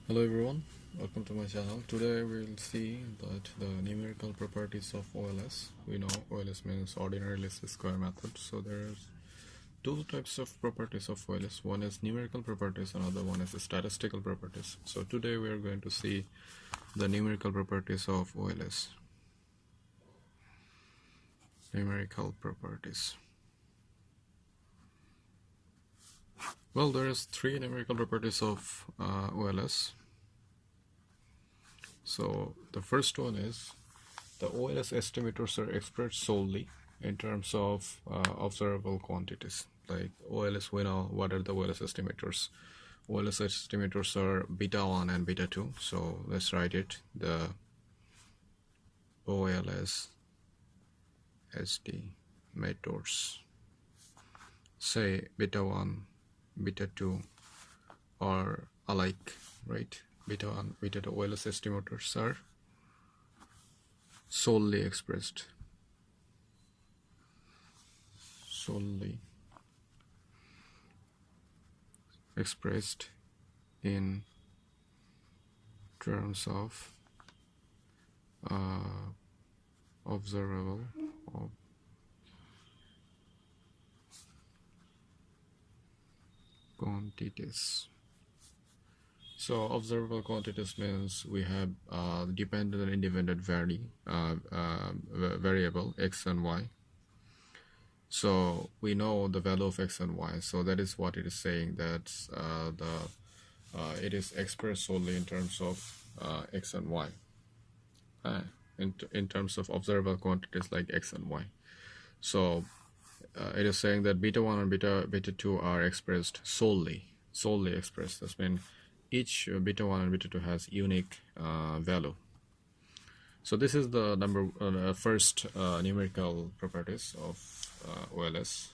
Hello everyone, welcome to my channel. Today we'll see that the numerical properties of OLS. We know OLS means ordinary least square method. So there's two types of properties of OLS. One is numerical properties, another one is statistical properties. So today we are going to see the numerical properties of OLS. Numerical properties. Well, there is three numerical properties of OLS. So the first one is the OLS estimators are expressed solely in terms of observable quantities. Like OLS, we know what are the OLS estimators. OLS estimators are beta 1 and beta 2. So let's write it. The OLS estimators, say beta 1, beta 2 are alike, right? Beta 1, beta 2 OLS estimators are solely expressed in terms of observable quantities. So observable quantities means we have dependent and independent variable x and y. So we know the value of x and y. So that is what it is saying, that it is expressed solely in terms of x and y. In terms of observable quantities like x and y. So it is saying that beta 1 and beta 2 are expressed solely expressed. That means each beta 1 and beta 2 has unique value. So this is the first numerical properties of OLS.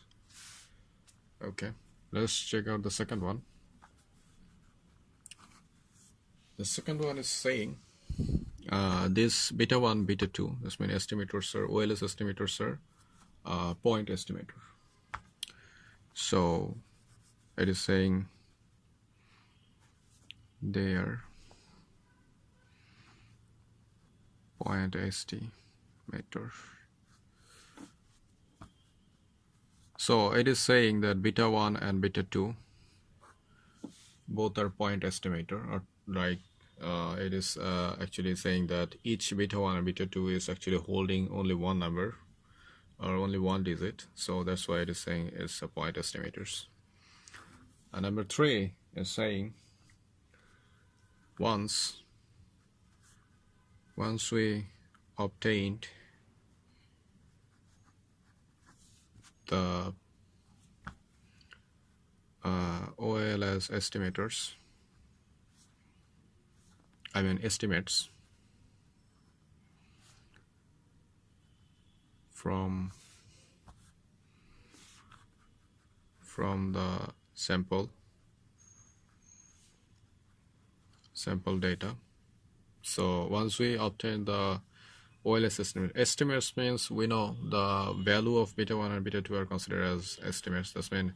Okay, let's check out the second one. The second one is saying this beta 1, beta 2, this means estimators are OLS estimators are point estimator. So it is saying they are point estimator. So it is saying that beta 1 and beta 2 both are point estimator, or like it is actually saying that each beta 1 and beta 2 is actually holding only one number or only one digit. So that's why it is saying it's a point estimators. And number 3 is saying once we obtained the OLS estimators, I mean estimates from the sample data. So once we obtain the OLS estimates means we know the value of beta 1 and beta 2 are considered as estimates. That means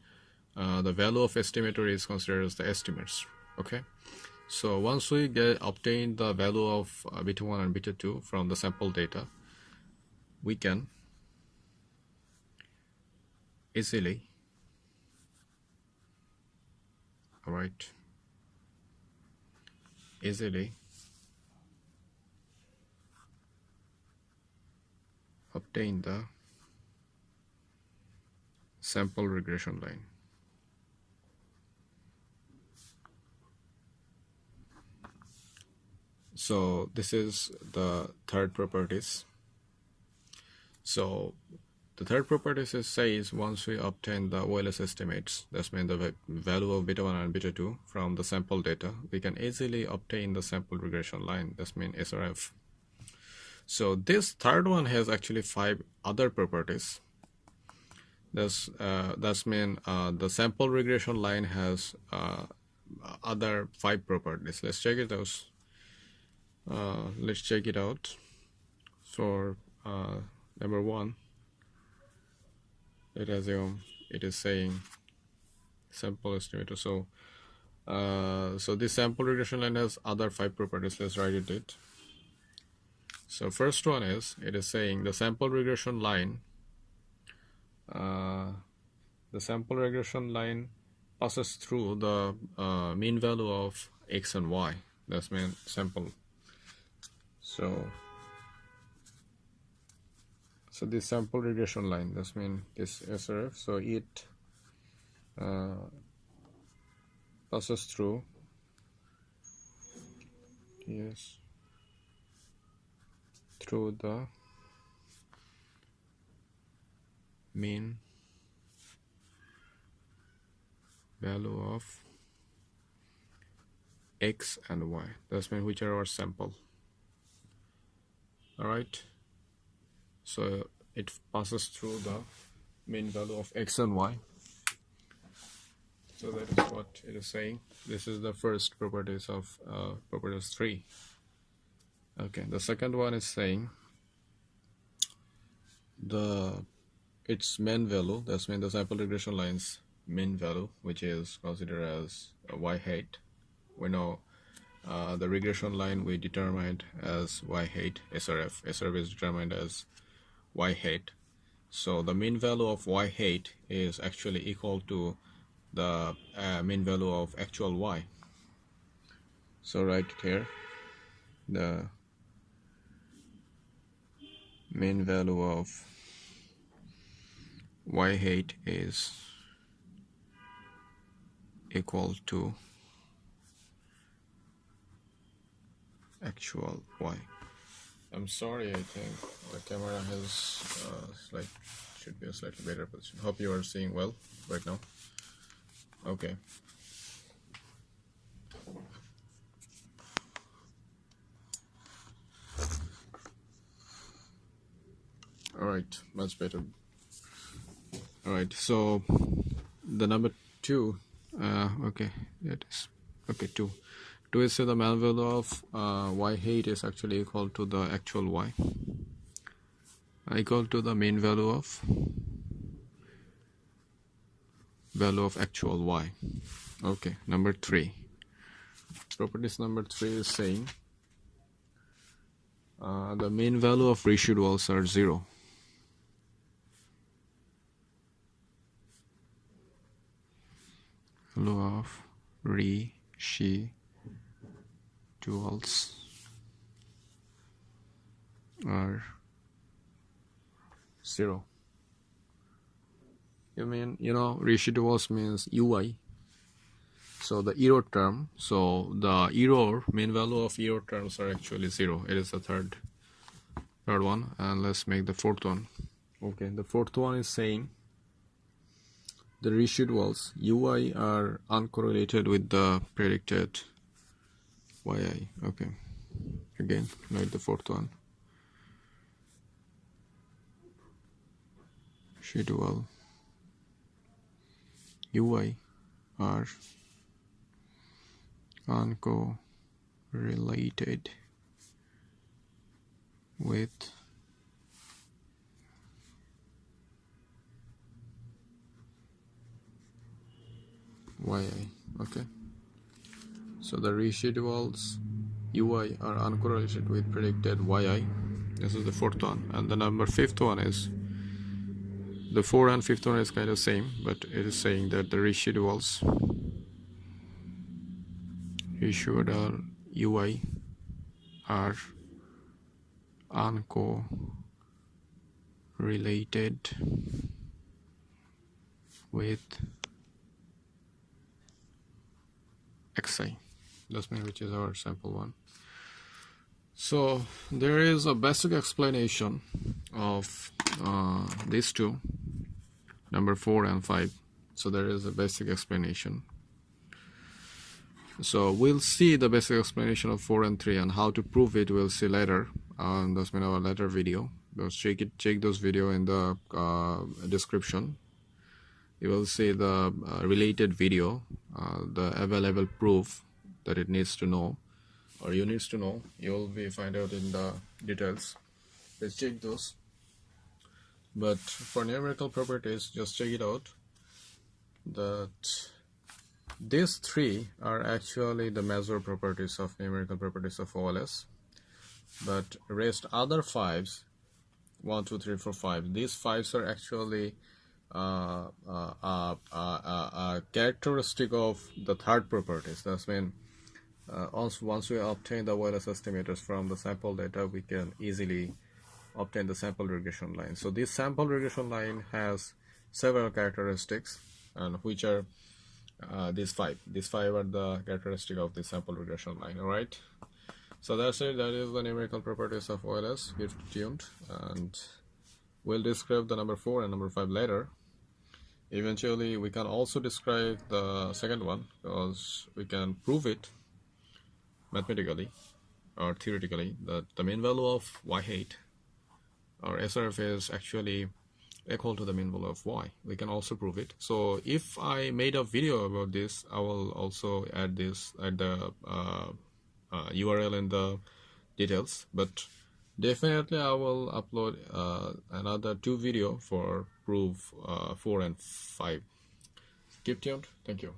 the value of estimator is considered as the estimates. Okay, so once we obtain the value of beta 1 and beta 2 from the sample data, we can easily obtain the sample regression line. So this is the third properties. So the third property says once we obtain the OLS estimates, that means the value of beta 1 and beta 2 from the sample data, we can easily obtain the sample regression line. That means SRF. So this third one has actually 5 other properties. That's mean the sample regression line has other 5 properties. Let's check it out. Let's check it out. For number 1, let us assume it is saying sample estimator. So So this sample regression line has other 5 properties. Let's write it. So first one is, it is saying the sample regression line passes through the mean value of x and y. That's mean sample. So this sample regression line, that's mean this SRF, so it passes through through the mean value of x and y. That's mean which are our sample. Alright, so it passes through the mean value of x and y. So that is what it is saying. This is the first properties of properties 3. Okay, the second one is saying its mean value, that's mean the sample regression line's mean value, which is considered as y hat. We know the regression line we determined as y hat, SRF. SRF is determined as y hat. So the mean value of y hat is actually equal to the mean value of actual y. So write it here. The mean value of y hat is equal to actual y. I'm sorry, I think the camera has should be a slightly better position. Hope you are seeing well right now. Okay. Alright, much better. Alright, so the number 2, okay, that is, okay, 2 is say the mean value of y hat is actually equal to the actual y, equal to the mean value of actual y. Okay, number 3, properties number 3 is saying the mean value of residuals are 0. Value of residuals are 0. Residuals means UI. So the error term, so the mean value of error terms are actually 0. It is the third one, and let's make the fourth one. Okay, the fourth one is saying the residuals UI are uncorrelated with the predicted YI. Okay, again write the fourth one. Residual UI are uncorrelated with YI. Okay, so the residuals UI are uncorrelated with predicted YI. This is the fourth one, and the number 5th one is, the 4 and 5th one is kind of same, but it is saying that the residual UI are uncorrelated with XI. That's mean which is our sample one. So there is a basic explanation of these two, number 4 and 5. So there is a basic explanation. So we'll see the basic explanation of 4 and 3, and how to prove it we'll see later. That's in our later video. Check those video in the description. You will see the related video, the available proof that it needs to know, or you needs to know. You'll be find out in the details. Let's check those. But for numerical properties, just check it out that these three are actually the major properties of numerical properties of OLS, but rest other fives, 1, 2, 3, 4, 5, these fives are actually characteristic of the third properties. That's mean once we obtain the OLS estimators from the sample data, we can easily obtain the sample regression line. So this sample regression line has several characteristics, and which are these five. These five are the characteristic of the sample regression line. All right. So that's it. That is the numerical properties of OLS. Keep tuned, and we'll describe the number 4 and number 5 later. Eventually, we can also describe the second one, because we can prove it mathematically or theoretically that the mean value of y height or SRF is actually equal to the mean value of y. We can also prove it. So if I made a video about this, I will also add this at the URL in the details, but definitely I will upload another 2 video for proof 4 and 5. Keep tuned. Thank you.